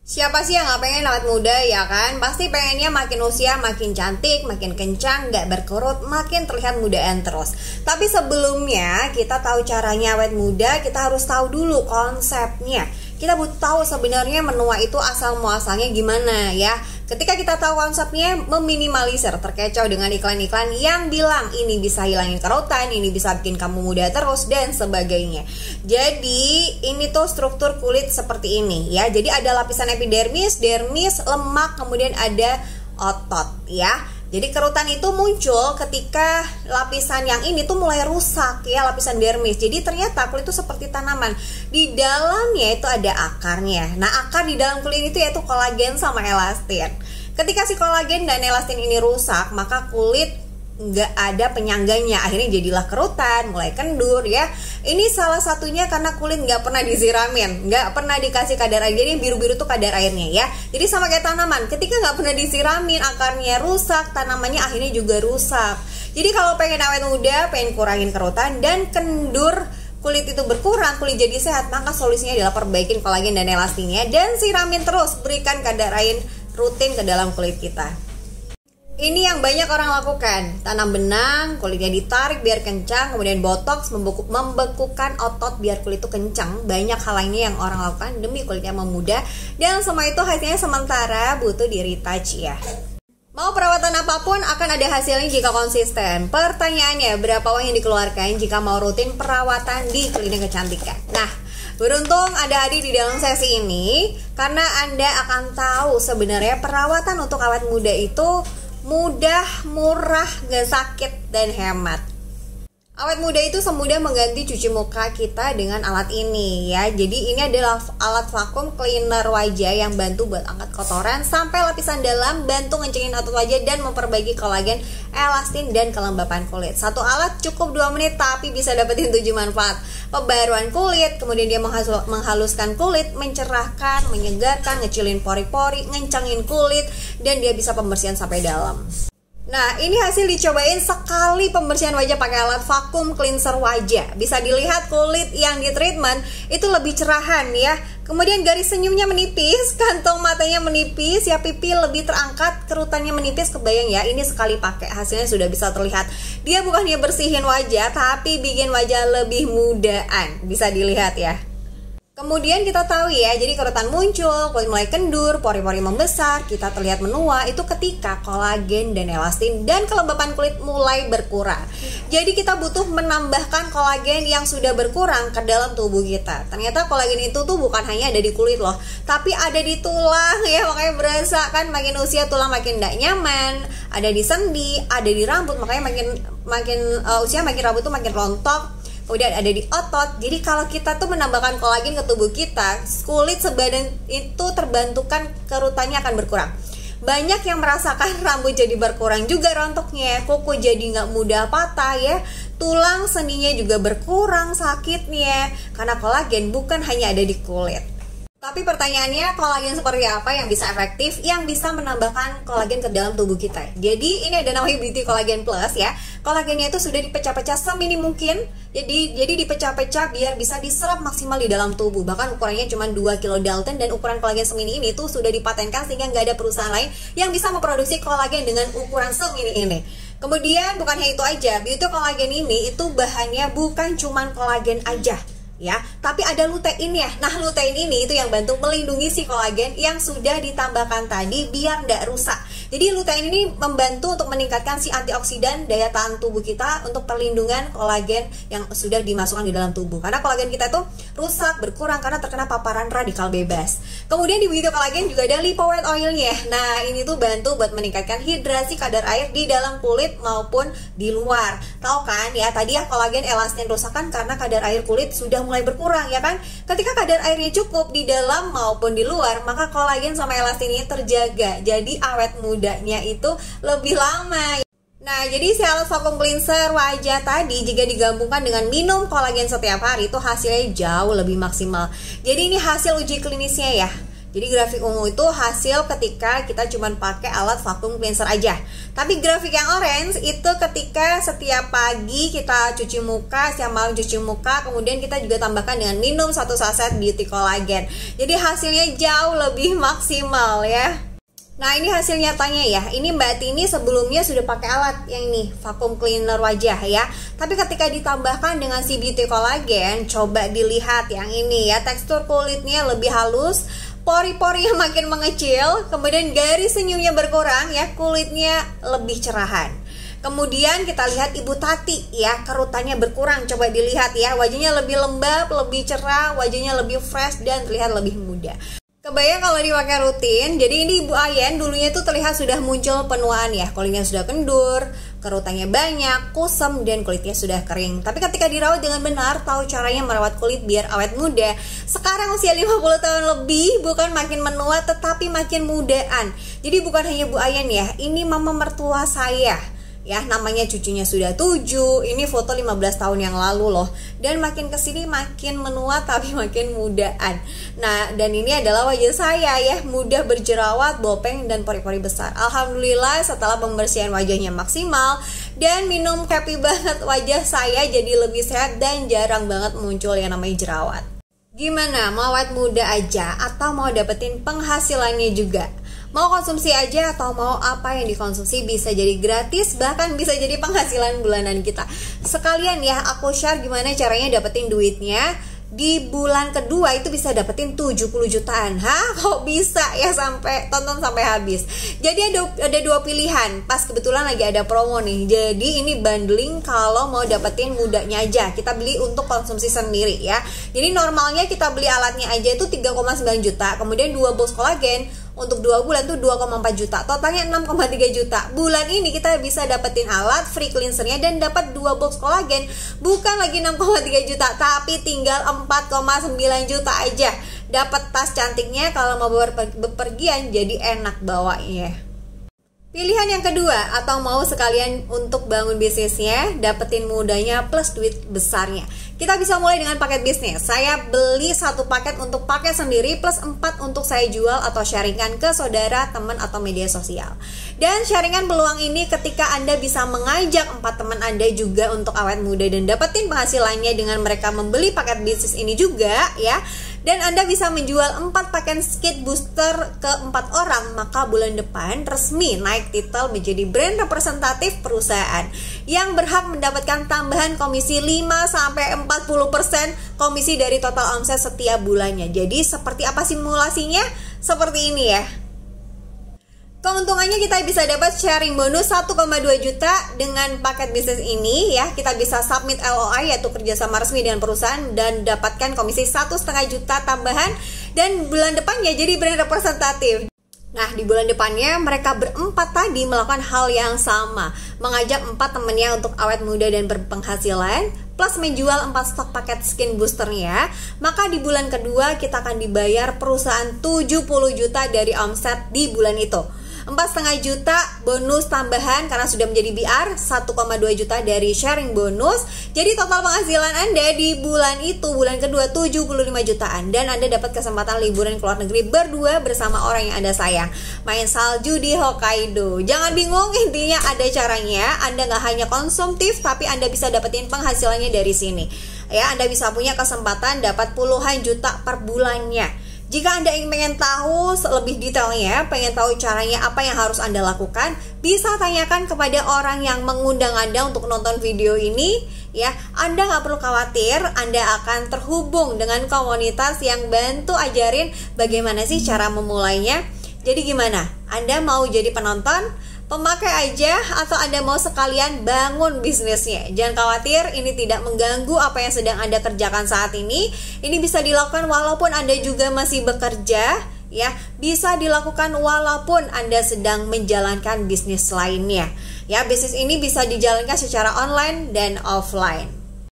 Siapa sih yang gak pengen awet muda ya kan? Pasti pengennya makin usia makin cantik, makin kencang, gak berkerut, makin terlihat mudaan terus. Tapi sebelumnya kita tahu caranya awet muda, kita harus tahu dulu konsepnya. Kita butuh tahu sebenarnya menua itu asal muasalnya gimana ya. Ketika kita tahu konsepnya, meminimalisir terkecoh dengan iklan-iklan yang bilang ini bisa hilangin kerutan, ini bisa bikin kamu muda terus dan sebagainya. Jadi ini tuh struktur kulit seperti ini ya. Jadi ada lapisan epidermis, dermis, lemak, kemudian ada otot ya. Jadi kerutan itu muncul ketika lapisan yang ini tuh mulai rusak ya, lapisan dermis. Jadi ternyata kulit itu seperti tanaman. Di dalamnya itu ada akarnya. Nah, akar di dalam kulit itu yaitu kolagen sama elastin. Ketika si kolagen dan elastin ini rusak, maka kulit nggak ada penyangganya, akhirnya jadilah kerutan, mulai kendur ya. Ini salah satunya karena kulit nggak pernah disiramin, nggak pernah dikasih kadar air. Jadi biru-biru tuh kadar airnya ya. Jadi sama kayak tanaman, ketika nggak pernah disiramin, akarnya rusak, tanamannya akhirnya juga rusak. Jadi kalau pengen awet muda, pengen kurangin kerutan dan kendur, kulit itu berkurang, kulit jadi sehat, maka solusinya adalah perbaikin kolagen dan elastinnya dan siramin terus, berikan kadar air rutin ke dalam kulit kita. Ini yang banyak orang lakukan, tanam benang, kulitnya ditarik biar kencang, kemudian botox, membekukan otot biar kulit itu kencang. Banyak hal lainnya yang orang lakukan demi kulitnya memuda, dan semua itu hasilnya sementara, butuh di retouch ya. Mau perawatan apapun akan ada hasilnya jika konsisten. Pertanyaannya, berapa uang yang dikeluarkan jika mau rutin perawatan di klinik kecantikan? Nah, beruntung ada Adi di dalam sesi ini, karena Anda akan tahu sebenarnya perawatan untuk awet muda itu mudah, murah, gak sakit, dan hemat. Awet muda itu semudah mengganti cuci muka kita dengan alat ini ya. Jadi ini adalah alat vakum cleaner wajah yang bantu buat angkat kotoran sampai lapisan dalam, bantu ngencengin otot wajah dan memperbaiki kolagen, elastin, dan kelembapan kulit. Satu alat cukup 2 menit tapi bisa dapetin 7 manfaat. Pembaruan kulit, kemudian dia menghaluskan kulit, mencerahkan, menyegarkan, ngecilin pori-pori, ngencengin kulit, dan dia bisa pembersihan sampai dalam. Nah, ini hasil dicobain sekali pembersihan wajah pakai alat vakum cleanser wajah. Bisa dilihat kulit yang di treatment itu lebih cerahan ya. Kemudian garis senyumnya menipis, kantong matanya menipis, ya pipi lebih terangkat, kerutannya menipis. Kebayang ya, ini sekali pakai hasilnya sudah bisa terlihat. Dia bukannya bersihin wajah, tapi bikin wajah lebih mudaan. Bisa dilihat ya. Kemudian kita tahu ya, jadi kerutan muncul, kulit mulai kendur, pori-pori membesar, kita terlihat menua, itu ketika kolagen dan elastin dan kelembapan kulit mulai berkurang. Jadi kita butuh menambahkan kolagen yang sudah berkurang ke dalam tubuh kita. Ternyata kolagen itu tuh bukan hanya ada di kulit loh, tapi ada di tulang ya, makanya berasa kan makin usia tulang makin gak nyaman, ada di sendi, ada di rambut, makanya makin usia makin rambut tuh makin rontok. Kemudian ada di otot. Jadi kalau kita tuh menambahkan kolagen ke tubuh kita, kulit sebadan itu terbantukan kerutannya akan berkurang. Banyak yang merasakan rambut jadi berkurang juga rontoknya, kuku jadi nggak mudah patah ya, tulang sendinya juga berkurang sakitnya, karena kolagen bukan hanya ada di kulit. Tapi pertanyaannya, kolagen seperti apa yang bisa efektif, yang bisa menambahkan kolagen ke dalam tubuh kita? Jadi ini ada namanya Beauty Collagen Plus ya. Kolagennya itu sudah dipecah-pecah seminim mungkin. Jadi dipecah-pecah biar bisa diserap maksimal di dalam tubuh. Bahkan ukurannya cuma 2 kilodalton, dan ukuran kolagen semini ini tuh sudah dipatenkan sehingga nggak ada perusahaan lain yang bisa memproduksi kolagen dengan ukuran semini ini. Kemudian bukan hanya itu aja, Beauty Collagen ini itu bahannya bukan cuma kolagen aja ya, tapi ada lutein ya. Nah, lutein ini itu yang bantu melindungi si kolagen yang sudah ditambahkan tadi biar tidak rusak. Jadi lutein ini membantu untuk meningkatkan si antioksidan, daya tahan tubuh kita untuk perlindungan kolagen yang sudah dimasukkan di dalam tubuh. Karena kolagen kita tuh rusak, berkurang karena terkena paparan radikal bebas. Kemudian di Beauty Collagen juga ada lipoid oilnya. Nah, ini tuh bantu buat meningkatkan hidrasi kadar air di dalam kulit maupun di luar. Tahu kan ya, tadi ya kolagen elastin rusak kan karena kadar air kulit sudah mulai berkurang ya kan. Ketika kadar airnya cukup di dalam maupun di luar, maka kolagen sama elastin ini terjaga. Jadi awet mudanya itu lebih lama. Nah, jadi si alat vakum cleanser wajah tadi jika digabungkan dengan minum kolagen setiap hari itu hasilnya jauh lebih maksimal. Jadi ini hasil uji klinisnya ya. Jadi grafik ungu itu hasil ketika kita cuma pakai alat vacuum cleanser aja. Tapi grafik yang orange itu ketika setiap pagi kita cuci muka, setiap malam cuci muka, kemudian kita juga tambahkan dengan minum 1 saset beauty collagen. Jadi hasilnya jauh lebih maksimal ya. Nah ini hasil nyatanya ya. Ini Mbak Tini sebelumnya sudah pakai alat yang ini, vacuum cleaner wajah ya. Tapi ketika ditambahkan dengan si beauty collagen, coba dilihat yang ini ya, tekstur kulitnya lebih halus, pori-porinya makin mengecil, kemudian garis senyumnya berkurang ya, kulitnya lebih cerahan. Kemudian kita lihat Ibu Tati ya, kerutannya berkurang. Coba dilihat ya, wajahnya lebih lembab, lebih cerah, wajahnya lebih fresh dan terlihat lebih muda. Kebayang kalau dipakai rutin. Jadi ini Ibu Ayen dulunya tuh terlihat sudah muncul penuaan ya, kulitnya sudah kendur, kerutannya banyak, kusam, dan kulitnya sudah kering. Tapi ketika dirawat dengan benar, tahu caranya merawat kulit biar awet muda. Sekarang usia 50 tahun lebih, bukan makin menua tetapi makin mudaan. Jadi bukan hanya Bu Ayen ya, ini mama mertua saya ya, namanya cucunya sudah 7. Ini foto 15 tahun yang lalu loh. Dan makin kesini makin menua tapi makin mudaan. Nah dan ini adalah wajah saya ya, mudah berjerawat, bopeng, dan pori-pori besar. Alhamdulillah setelah pembersihan wajahnya maksimal dan minum Happy banget, wajah saya jadi lebih sehat dan jarang banget muncul yang namanya jerawat. Gimana, mau awet muda aja atau mau dapetin penghasilannya juga? Mau konsumsi aja atau mau apa yang dikonsumsi bisa jadi gratis, bahkan bisa jadi penghasilan bulanan kita. Sekalian ya aku share gimana caranya dapetin duitnya. Di bulan kedua itu bisa dapetin 70 jutaan. Hah? Kok bisa ya? Sampai tonton sampai habis. Jadi ada 2 pilihan. Pas kebetulan lagi ada promo nih. Jadi ini bundling kalau mau dapetin mudanya aja. Kita beli untuk konsumsi sendiri ya. Jadi normalnya kita beli alatnya aja itu 3,9 juta. Kemudian 2 box kolagen untuk 2 bulan tuh 2,4 juta. Totalnya 6,3 juta. Bulan ini kita bisa dapetin alat, free cleansernya, dan dapat 2 box kolagen. Bukan lagi 6,3 juta, tapi tinggal 4,9 juta aja. Dapat tas cantiknya, kalau mau bepergian jadi enak bawanya. Pilihan yang kedua, atau mau sekalian untuk bangun bisnisnya, dapetin mudanya plus duit besarnya. Kita bisa mulai dengan paket bisnis. Saya beli 1 paket untuk pakai sendiri plus 4 untuk saya jual atau sharingkan ke saudara, teman, atau media sosial. Dan sharingkan peluang ini ketika Anda bisa mengajak 4 teman Anda juga untuk awet muda dan dapetin penghasilannya dengan mereka membeli paket bisnis ini juga ya. Dan Anda bisa menjual 4 paket skin booster ke 4 orang, maka bulan depan resmi naik titel menjadi brand representatif perusahaan yang berhak mendapatkan tambahan komisi 5-40% komisi dari total omset setiap bulannya. Jadi seperti apa simulasinya? Seperti ini ya. Keuntungannya kita bisa dapat sharing bonus 1,2 juta dengan paket bisnis ini ya. Kita bisa submit LOI yaitu kerjasama resmi dengan perusahaan dan dapatkan komisi 1,5 juta tambahan. Dan bulan depannya jadi brand representatif. Nah di bulan depannya mereka berempat tadi melakukan hal yang sama, mengajak 4 temennya untuk awet muda dan berpenghasilan, plus menjual 4 stok paket skin boosternya. Maka di bulan kedua kita akan dibayar perusahaan 70 juta dari omset di bulan itu. 4,5 juta bonus tambahan karena sudah menjadi BR, 1,2 juta dari sharing bonus. Jadi total penghasilan Anda di bulan itu, bulan kedua 75 jutaan. Dan Anda dapat kesempatan liburan ke luar negeri berdua bersama orang yang Anda sayang, main salju di Hokkaido. Jangan bingung, intinya ada caranya. Anda gak hanya konsumtif, tapi Anda bisa dapetin penghasilannya dari sini ya. Anda bisa punya kesempatan dapat puluhan juta per bulannya. Jika Anda ingin pengen tahu lebih detailnya, pengen tahu caranya apa yang harus Anda lakukan, bisa tanyakan kepada orang yang mengundang Anda untuk nonton video ini ya. Anda nggak perlu khawatir, Anda akan terhubung dengan komunitas yang bantu ajarin bagaimana sih cara memulainya. Jadi gimana? Anda mau jadi penonton? Pemakai aja atau Anda mau sekalian bangun bisnisnya? Jangan khawatir, ini tidak mengganggu apa yang sedang Anda kerjakan saat ini. Ini bisa dilakukan walaupun Anda juga masih bekerja ya. Bisa dilakukan walaupun Anda sedang menjalankan bisnis lainnya. Ya, bisnis ini bisa dijalankan secara online dan offline.